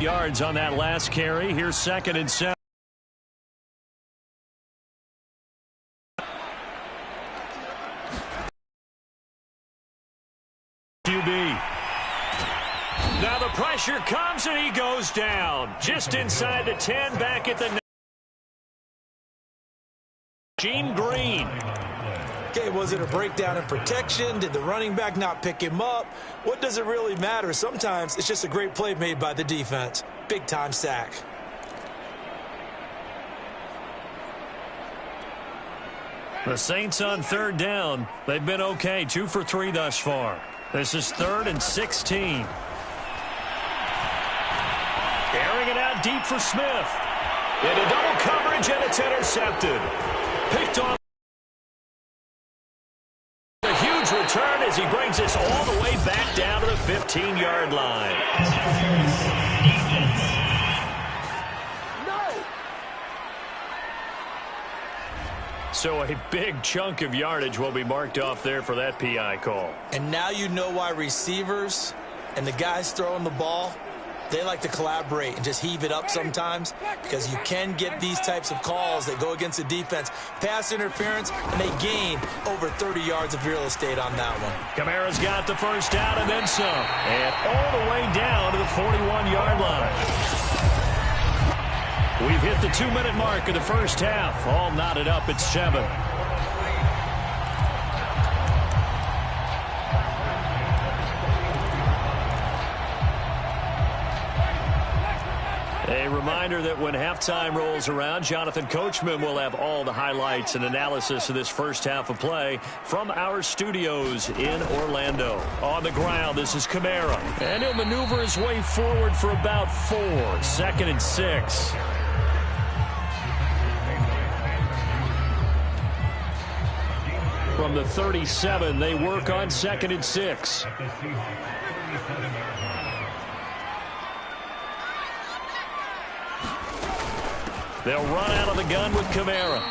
yards on that last carry. Here's 2nd and 7. QB. Now the pressure comes and he goes down. Just inside the 10, back at the Gene Green. Okay, was it a breakdown in protection? Did the running back not pick him up? What does it really matter? Sometimes it's just a great play made by the defense. Big-time sack. The Saints on 3rd down. They've been okay, 2 for 3 thus far. This is 3rd and 16. Airing it out deep for Smith. Into double coverage, and it's intercepted. Picked off. A huge return as he brings us all the way back down to the 15-yard line. So a big chunk of yardage will be marked off there for that PI call. And now you know why receivers and the guys throwing the ball, they like to collaborate and just heave it up sometimes, because you can get these types of calls that go against the defense. Pass interference, and they gain over 30 yards of real estate on that one. Kamara's got the first down and then some. And all the way down to the 41-yard line. We've hit the 2-minute mark of the first half. All knotted up at 7. A reminder that when halftime rolls around, Jonathan Coachman will have all the highlights and analysis of this first half of play from our studios in Orlando. On the ground, this is Kamara. And he'll maneuver his way forward for about 4. 2nd and 6. From the 37, they work on 2nd and 6. They'll run out of the gun with Kamara.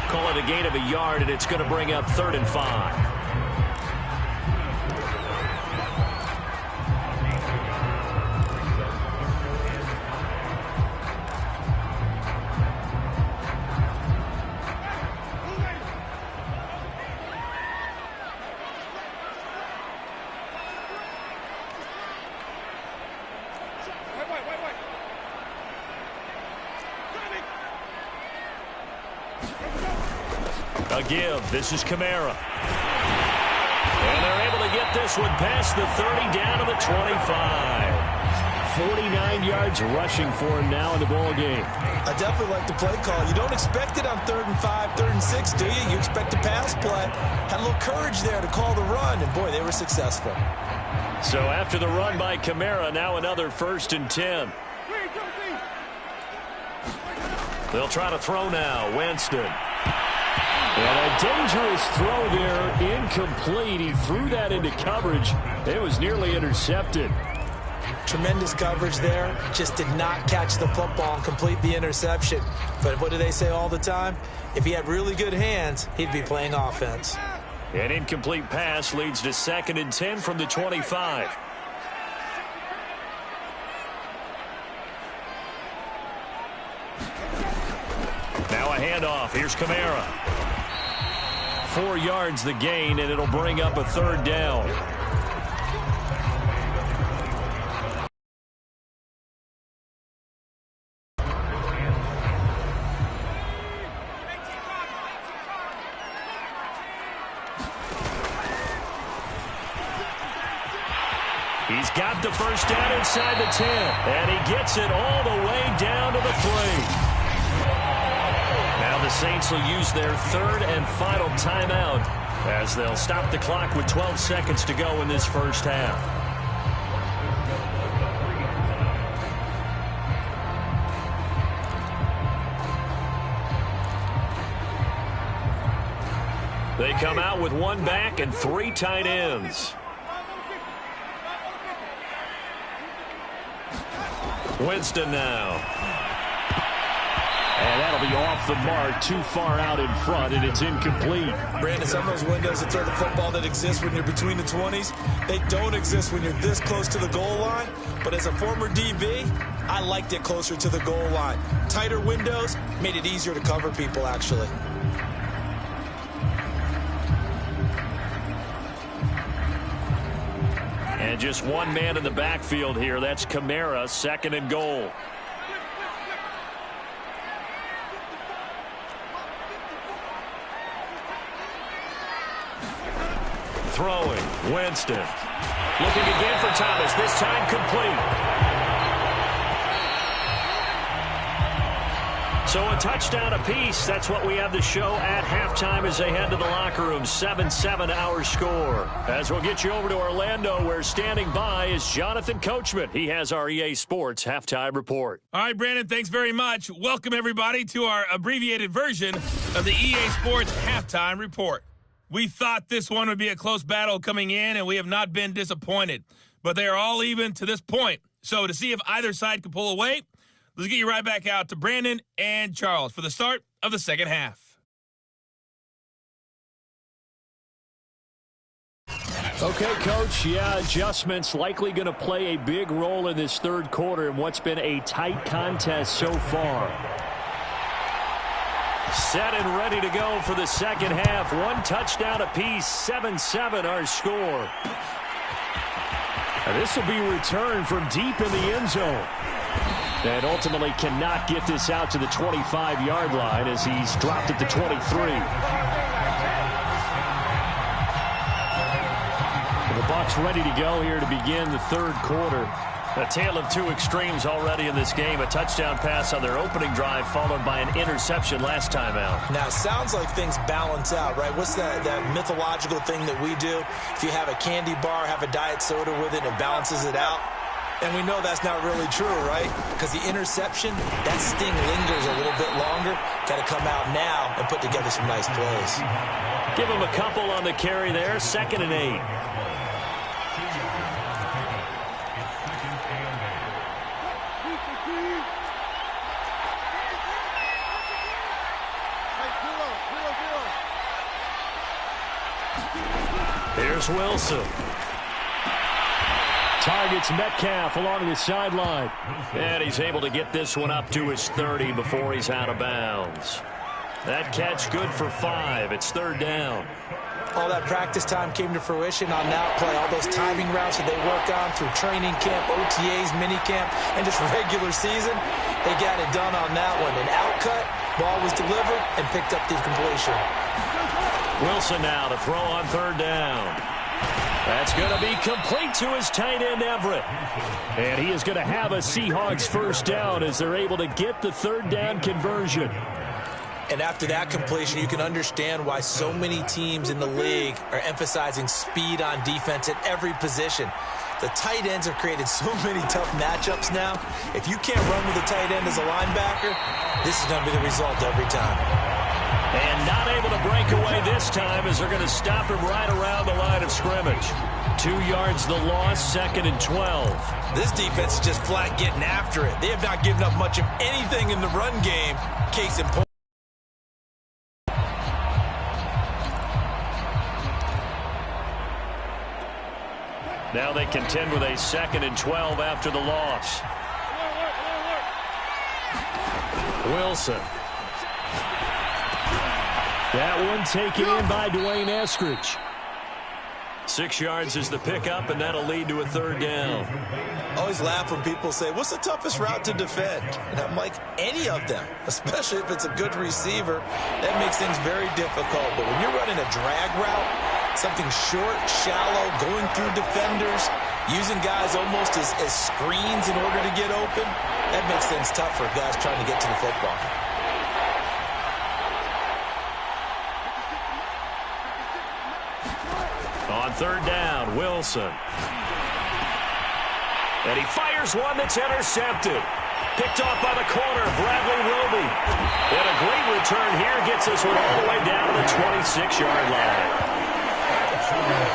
Call it a gain of a yard, and it's going to bring up 3rd and 5. A give. This is Kamara. And they're able to get this one past the 30 down to the 25. 49 yards rushing for him now in the ball game. I definitely like the play call. You don't expect it on 3rd and 5, 3rd and 6, do you? You expect a pass play. Had a little courage there to call the run, and boy, they were successful. So after the run by Kamara, now another 1st and 10. They'll try to throw now. Winston. And a dangerous throw there, incomplete. He threw that into coverage. It was nearly intercepted. Tremendous coverage there. Just did not catch the football and complete the interception. But what do they say all the time? If he had really good hands, he'd be playing offense. An incomplete pass leads to 2nd and 10 from the 25. Now a handoff. Here's Kamara. 4 yards the gain, and it'll bring up a 3rd down. He's got the first down inside the 10, and he gets it all the way down to the 3. Now the Saints will use their 3rd and final timeout as they'll stop the clock with 12 seconds to go in this first half. They come out with 1 back and 3 tight ends. Winston now. And that'll be off the mark, too far out in front, and it's incomplete. Brandon, some of those windows to throw the football that exist when you're between the 20s, they don't exist when you're this close to the goal line. But as a former DB, I liked it closer to the goal line. Tighter windows made it easier to cover people, actually. And just one man in the backfield here. That's Kamara, second and goal. Throwing, Winston. Looking again for Thomas, this time complete. So a touchdown apiece. That's what we have to show at halftime as they head to the locker room. 7-7 our score. As we'll get you over to Orlando, where standing by is Jonathan Coachman. He has our EA Sports halftime report. All right, Brandon, thanks very much. Welcome, everybody, to our abbreviated version of the EA Sports halftime report. We thought this one would be a close battle coming in, and we have not been disappointed. But they are all even to this point. So to see if either side can pull away, let's get you right back out to Brandon and Charles for the start of the second half. Okay, Coach. Yeah, adjustments likely going to play a big role in this third quarter in what's been a tight contest so far. Set and ready to go for the second half. One touchdown apiece, 7-7 our score. And this will be returned from deep in the end zone. And ultimately cannot get this out to the 25-yard line as he's dropped at the 23. The Bucs ready to go here to begin the third quarter. A tale of two extremes already in this game. A touchdown pass on their opening drive followed by an interception last time out. Now, it sounds like things balance out, right? What's that mythological thing that we do? If you have a candy bar, have a diet soda with it, it balances it out. And we know that's not really true, right? Because the interception, that sting lingers a little bit longer. Got to come out now and put together some nice plays. Give him a couple on the carry there. 2nd and 8. Here's Wilson. Targets Metcalf along the sideline. And he's able to get this one up to his 30 before he's out of bounds. That catch good for 5. It's 3rd down. All that practice time came to fruition on that play. All those timing routes that they worked on through training camp, OTAs, minicamp, and just regular season, they got it done on that one. An outcut, ball was delivered, and picked up the completion. Wilson now to throw on 3rd down. That's going to be complete to his tight end, Everett. And he is going to have a Seahawks first down as they're able to get the 3rd down conversion. And after that completion, you can understand why so many teams in the league are emphasizing speed on defense at every position. The tight ends have created so many tough matchups now. If you can't run with a tight end as a linebacker, this is going to be the result every time. And not able to break away this time as they're going to stop him right around the line of scrimmage. 2 yards the loss, 2nd and 12. This defense is just flat getting after it. They have not given up much of anything in the run game. Case in point. Now they contend with a 2nd and 12 after the loss. Wilson. That one taken in by Dwayne Eskridge. 6 yards is the pickup, and that'll lead to a 3rd down. I always laugh when people say, what's the toughest route to defend? And I'm like, any of them, especially if it's a good receiver. That makes things very difficult. But when you're running a drag route, something short, shallow, going through defenders, using guys almost as screens in order to get open, that makes things tough for guys trying to get to the football. On 3rd down, Wilson. And he fires one that's intercepted. Picked off by the corner, Bradley Roby. And a great return here gets this one all the way down to the 26-yard line.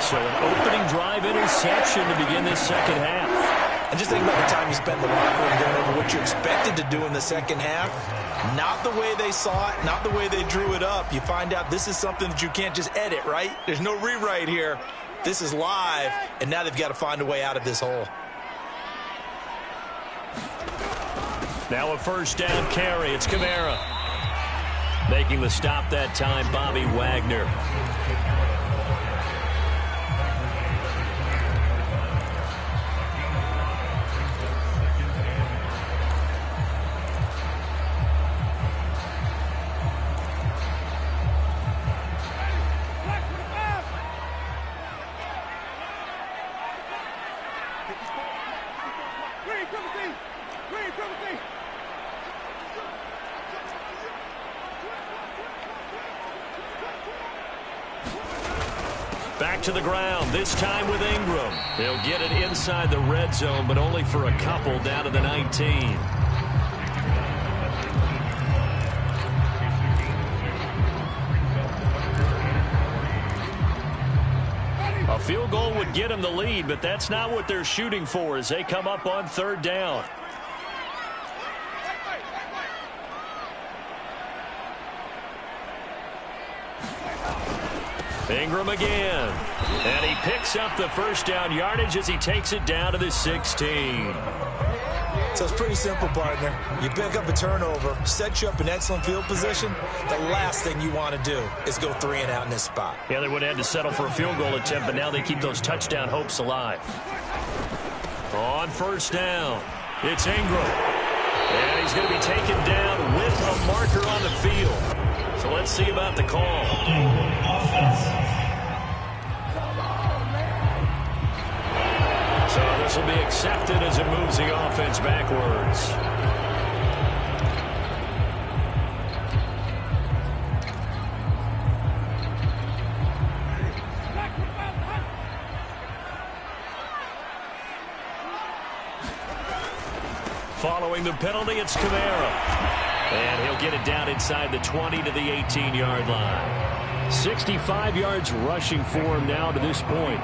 So an opening drive interception to begin this second half. And just think about the time you spent in the locker room going over what you expected to do in the second half. Not the way they saw it, not the way they drew it up. You find out this is something that you can't just edit, right? There's no rewrite here. This is live, and now they've got to find a way out of this hole. Now a first down carry. It's Kamara. Making the stop that time, Bobby Wagner. Back to the ground, this time with Ingram. He'll get it inside the red zone, but only for a couple down to the 19. A field goal would get him the lead, but that's not what they're shooting for as they come up on third down. Ingram again. And he picks up the first down yardage as he takes it down to the 16. So it's pretty simple, partner. You pick up a turnover, set you up in excellent field position. The last thing you want to do is go 3 and out in this spot. Yeah, they would have had to settle for a field goal attempt, but now they keep those touchdown hopes alive. On first down, it's Ingram. And he's going to be taken down with a marker on the field. So let's see about the call. So this will be accepted as it moves the offense backwards. Following the penalty, it's Kamara. And he'll get it down inside the 20 to the 18-yard line. 65 yards rushing for him now to this point.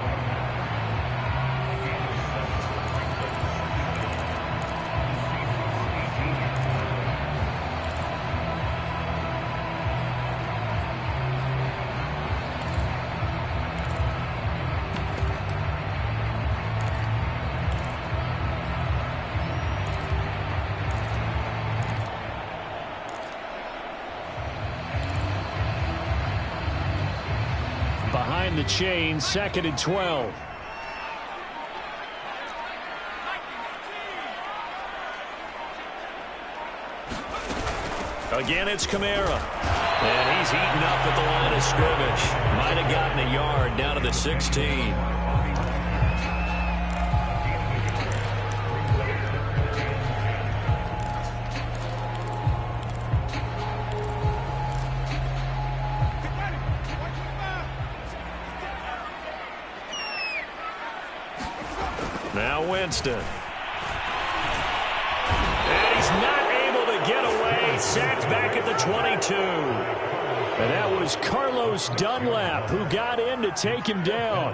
Behind the chain, 2nd and 12. Again, it's Kamara. And he's eaten up at the line of scrimmage. Might have gotten a yard down to the 16. Now Winston. And he's not able to get away. Sacked back at the 22. And that was Carlos Dunlap who got in to take him down.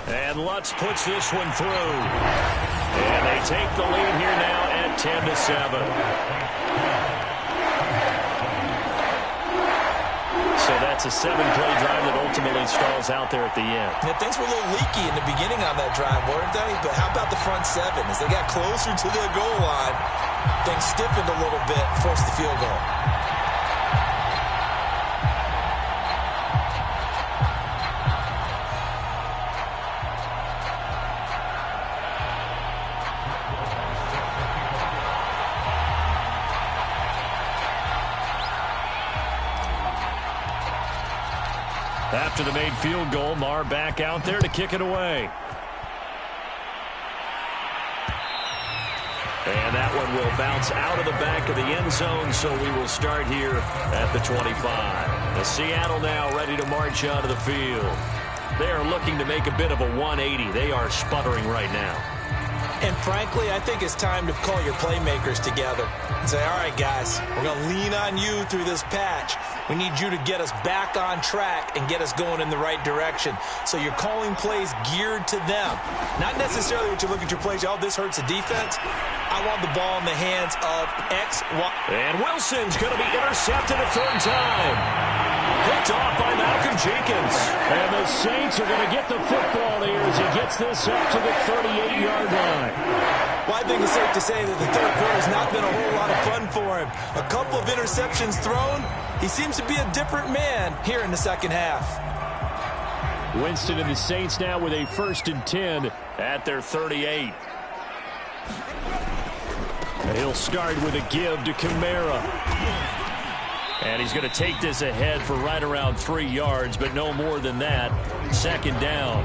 And Lutz puts this one through. And they take the lead here now at 10-7. So that's a 7-play drive that ultimately stalls out there at the end. Yeah, things were a little leaky in the beginning on that drive, weren't they? But how about the front 7? As they got closer to the goal line, things stiffened a little bit, forced the field goal. After the made field goal, Marr back out there to kick it away. And that one will bounce out of the back of the end zone, so we will start here at the 25. The Seattle now ready to march onto the field. They are looking to make a bit of a 180. They are sputtering right now. And frankly, I think it's time to call your playmakers together and say, all right, guys, we're going to lean on you through this patch. We need you to get us back on track and get us going in the right direction. So you're calling plays geared to them. Not necessarily what you look at your plays, oh, this hurts the defense. I want the ball in the hands of X, Y. And Wilson's going to be intercepted a third time. Picked off by Malcolm Jenkins. And the Saints are going to get the football here as he gets this up to the 38-yard line. Well, I think it's safe to say that the third quarter has not been a whole lot of fun for him. A couple of interceptions thrown. He seems to be a different man here in the second half. Winston and the Saints now with a 1st and 10 at their 38. And he'll start with a give to Kamara. And he's going to take this ahead for right around 3 yards, but no more than that. 2nd down.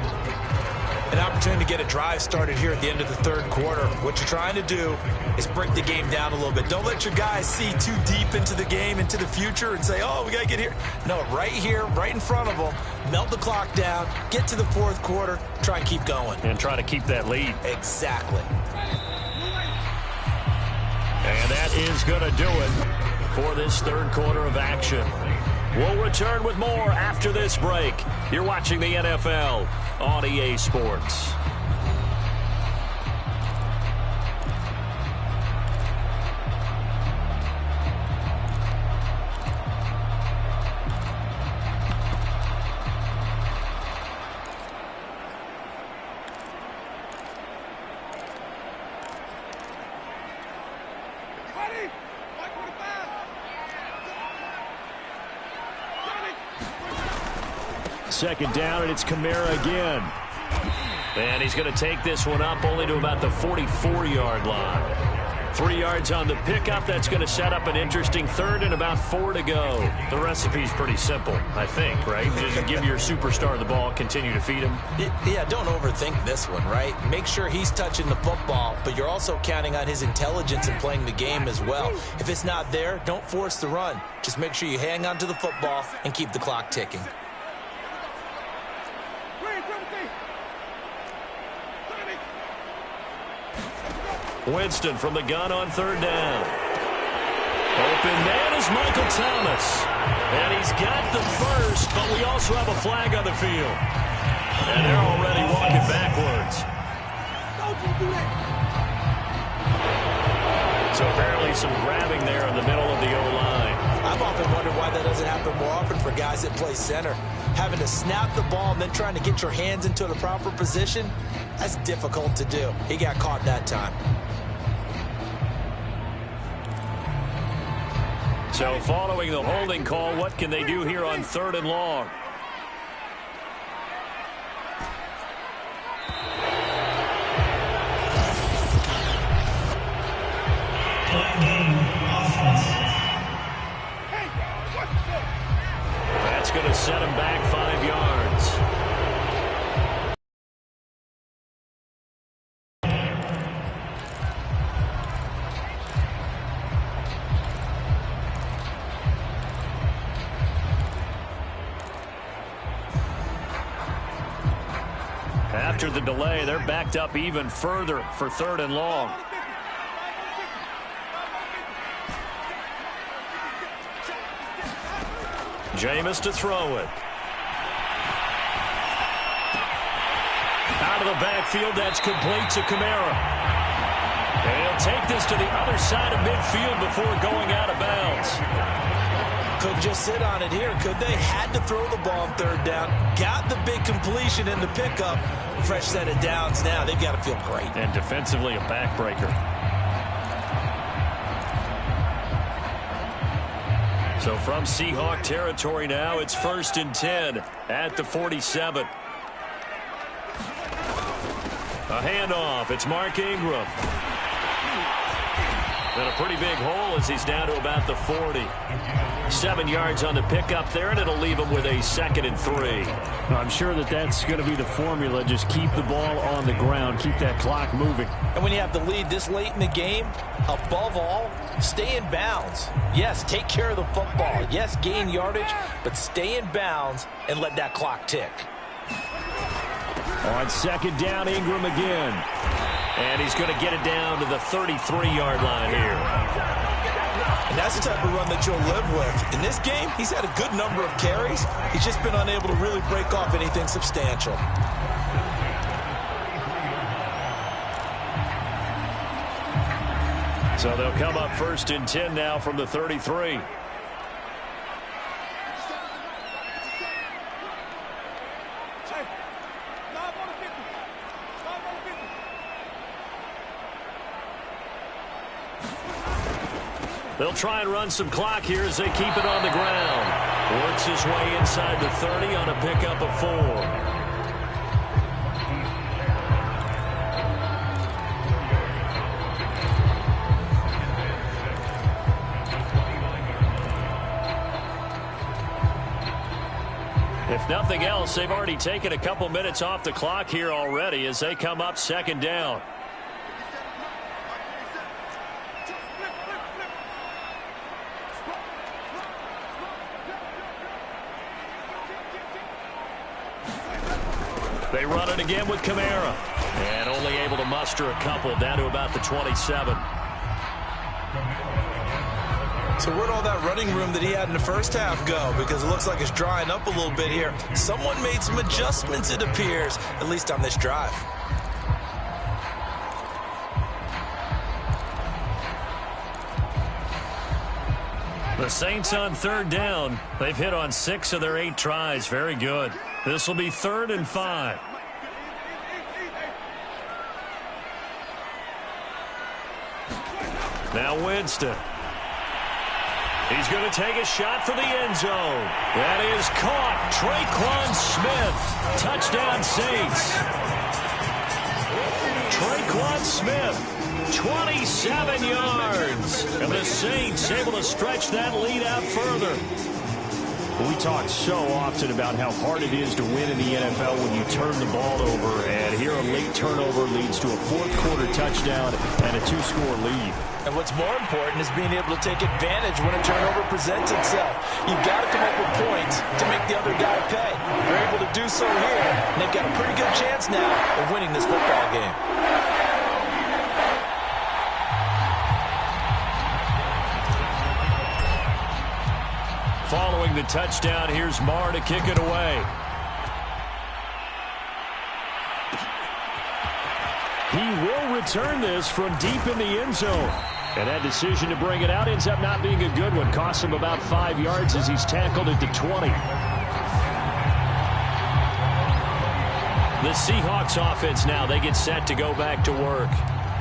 An opportunity to get a drive started here at the end of the third quarter. What you're trying to do is break the game down a little bit. Don't let your guys see too deep into the game, into the future, and say, oh, we got to get here. No, right here, right in front of them, melt the clock down, get to the fourth quarter, try and keep going. And try to keep that lead. Exactly. And that is going to do it for this third quarter of action. We'll return with more after this break. You're watching the NFL on EA Sports. Second down, and it's Kamara again. And he's going to take this one up only to about the 44-yard line. 3 yards on the pickup. That's going to set up an interesting third and about 4 to go. The recipe's pretty simple, I think, right? Just give your superstar the ball, continue to feed him. Yeah, don't overthink this one, right? Make sure he's touching the football, but you're also counting on his intelligence in playing the game as well. If it's not there, don't force the run. Just make sure you hang on to the football and keep the clock ticking. Winston from the gun on third down. Open man is Michael Thomas. And he's got the first, but we also have a flag on the field. And they're already walking backwards. So apparently some grabbing there in the middle of the O-line. I've often wondered why that doesn't happen more often for guys that play center. Having to snap the ball and then trying to get your hands into the proper position, that's difficult to do. He got caught that time. So following the holding call, what can they do here on 3rd and long? That's going to set him back 5 yards. After the delay, they're backed up even further for 3rd and long. Jameis to throw it. Out of the backfield, that's complete to Kamara. And he'll take this to the other side of midfield before going out of bounds. Couldn't just sit on it here, could they? Had to throw the ball on 3rd down. Got the big completion in the pickup. Fresh set of downs now. They've got to feel great. And defensively, a backbreaker. So from Seahawk territory now, it's 1st and 10 at the 47. A handoff. It's Mark Ingram. And a pretty big hole as he's down to about the 40. 7 yards on the pickup there, and it'll leave him with a 2nd and 3. I'm sure that's going to be the formula. Just keep the ball on the ground. Keep that clock moving. And when you have the lead this late in the game, above all, stay in bounds. Yes, take care of the football. Yes, gain yardage, but stay in bounds and let that clock tick. On 2nd down, Ingram again. And he's going to get it down to the 33-yard line here. And that's the type of run that you'll live with. In this game, he's had a good number of carries. He's just been unable to really break off anything substantial. So they'll come up 1st and 10 now from the 33. They'll try and run some clock here as they keep it on the ground. Works his way inside the 30 on a pickup of 4. If nothing else, they've already taken a couple minutes off the clock here already as they come up 2nd down. They run it again with Kamara. And only able to muster a couple down to about the 27. So where'd all that running room that he had in the first half go? Because it looks like it's drying up a little bit here. Someone made some adjustments, it appears, at least on this drive. The Saints on 3rd down. They've hit on 6 of their 8 tries. Very good. This will be 3rd and 5. Now Winston. He's going to take a shot for the end zone. That is caught. Traquan Smith. Touchdown Saints. Traquan Smith. 27 yards. And the Saints able to stretch that lead out further. We talk so often about how hard it is to win in the NFL when you turn the ball over. And here a late turnover leads to a 4th quarter touchdown and a 2-score lead. And what's more important is being able to take advantage when a turnover presents itself. You've got to come up with points to make the other guy pay. They're able to do so here, and they've got a pretty good chance now of winning this football game. Following the touchdown, here's Marr to kick it away. He will return this from deep in the end zone. And that decision to bring it out ends up not being a good one. Costs him about 5 yards as he's tackled at the 20. The Seahawks offense now, they get set to go back to work.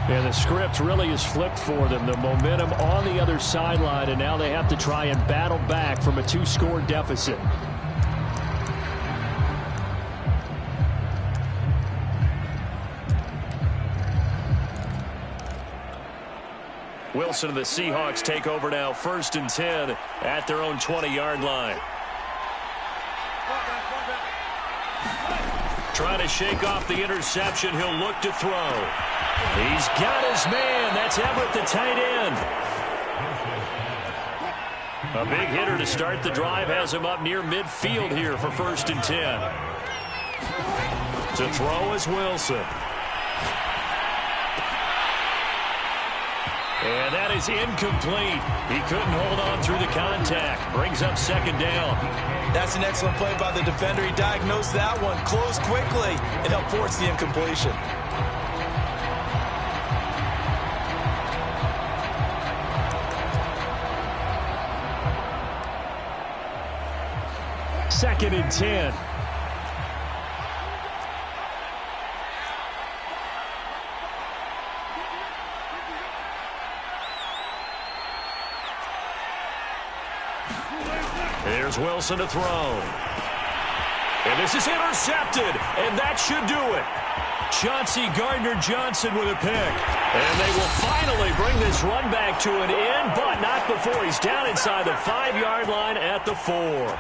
And the script really is flipped for them. The momentum on the other sideline, and now they have to try and battle back from a 2-score deficit. Wilson and the Seahawks take over now 1st and 10 at their own 20-yard line. Trying to shake off the interception. He'll look to throw. He's got his man. That's Everett, the tight end. A big hitter to start the drive. Has him up near midfield here for 1st and 10. To throw is Wilson. And that is incomplete. He couldn't hold on through the contact. Brings up 2nd down. That's an excellent play by the defender. He diagnosed that one, closed quickly, and helped force the incompletion. Second and 10. Here's Wilson to throw. And this is intercepted, and that should do it. Chauncey Gardner-Johnson with a pick. And they will finally bring this run back to an end, but not before he's down inside the 5-yard line at the 4.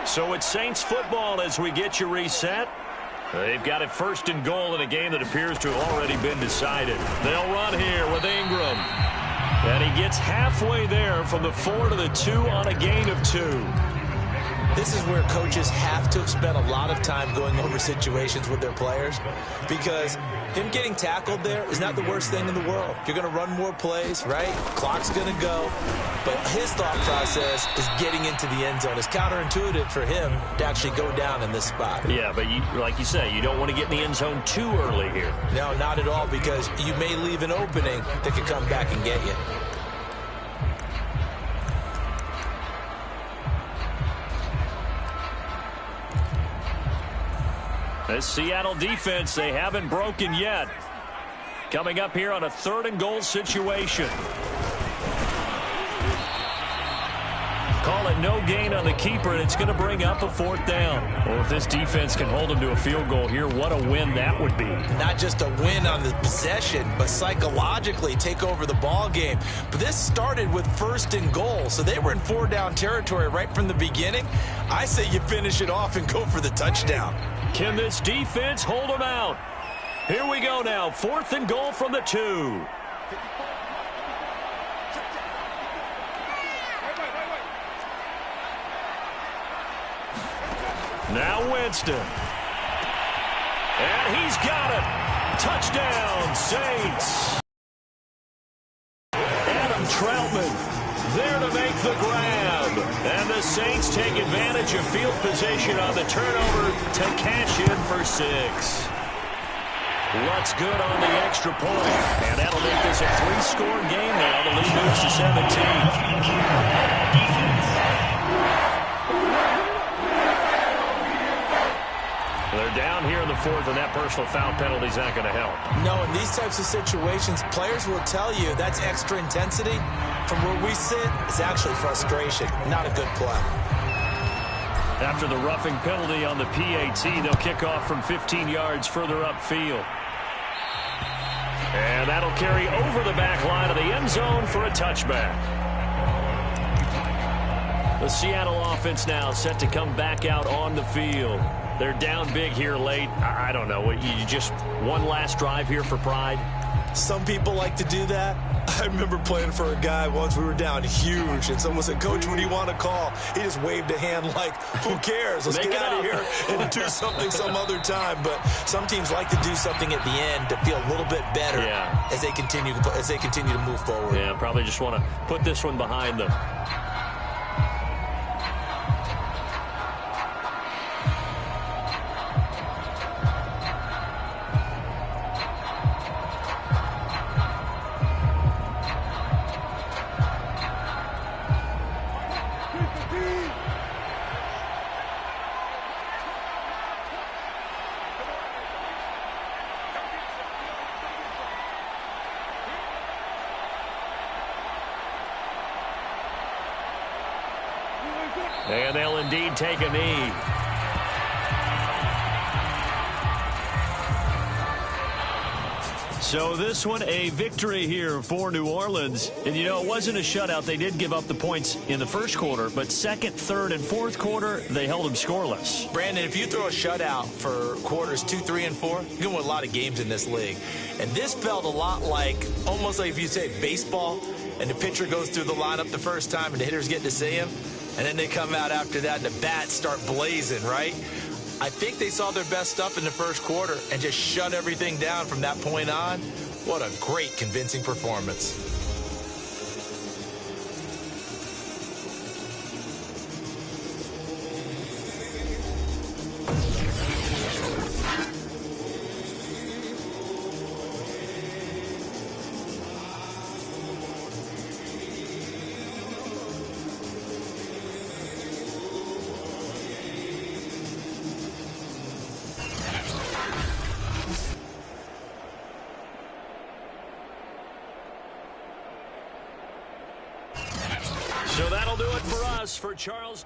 So it's Saints football as we get you reset. They've got it 1st and goal in a game that appears to have already been decided. They'll run here with Ingram. And he gets halfway there from the 4 to the 2 on a gain of 2. this is where coaches have to have spent a lot of time going over situations with their players, because him getting tackled there is not the worst thing in the world. You're going to run more plays, right? Clock's going to go. But his thought process is getting into the end zone. It's counterintuitive for him to actually go down in this spot. Yeah, but like you say, you don't want to get in the end zone too early here. No, not at all, because you may leave an opening that could come back and get you. This Seattle defense, they haven't broken yet. Coming up here on a 3rd and goal situation. Call it no gain on the keeper, and it's going to bring up a 4th down. Well, if this defense can hold them to a field goal here, what a win that would be. Not just a win on the possession, but psychologically take over the ball game. But this started with 1st and goal, so they were in 4-down territory right from the beginning. I say you finish it off and go for the touchdown. Can this defense hold them out? Here we go now, 4th and goal from the 2. Now Winston. And he's got it. Touchdown, Saints. Adam Troutman there to make the grab. And the Saints take advantage of field position on the turnover to cash in for 6. What's good on the extra point. And that'll make this a 3-score game now. The lead moves to 17. They're down here in the 4th, and that personal foul penalty is not going to help. No, in these types of situations, players will tell you that's extra intensity. From where we sit, it's actually frustration, not a good play. After the roughing penalty on the PAT, they'll kick off from 15 yards further upfield. And that'll carry over the back line of the end zone for a touchback. The Seattle offense now set to come back out on the field. They're down big here late. I don't know. You just one last drive here for pride? Some people like to do that. I remember playing for a guy once. We were down huge, and someone said, "Coach, what do you want to call?" He just waved a hand like, who cares? Let's get out of here and do something some other time. But some teams like to do something at the end to feel a little bit better as they continue to move forward. Yeah, probably just want to put this one behind them. And they'll indeed take a knee. So this one, a victory here for New Orleans. And, you know, it wasn't a shutout. They did give up the points in the first quarter, but second, third, and fourth quarter, they held them scoreless. Brandon, if you throw a shutout for quarters 2, 3, and 4, you're going to win a lot of games in this league. And this felt a lot like, almost like if you say baseball, and the pitcher goes through the lineup the first time and the hitters get to see him, and then they come out after that and the bats start blazing, right? I think they saw their best stuff in the first quarter and just shut everything down from that point on. What a great, convincing performance. So that'll do it for us. For Charles...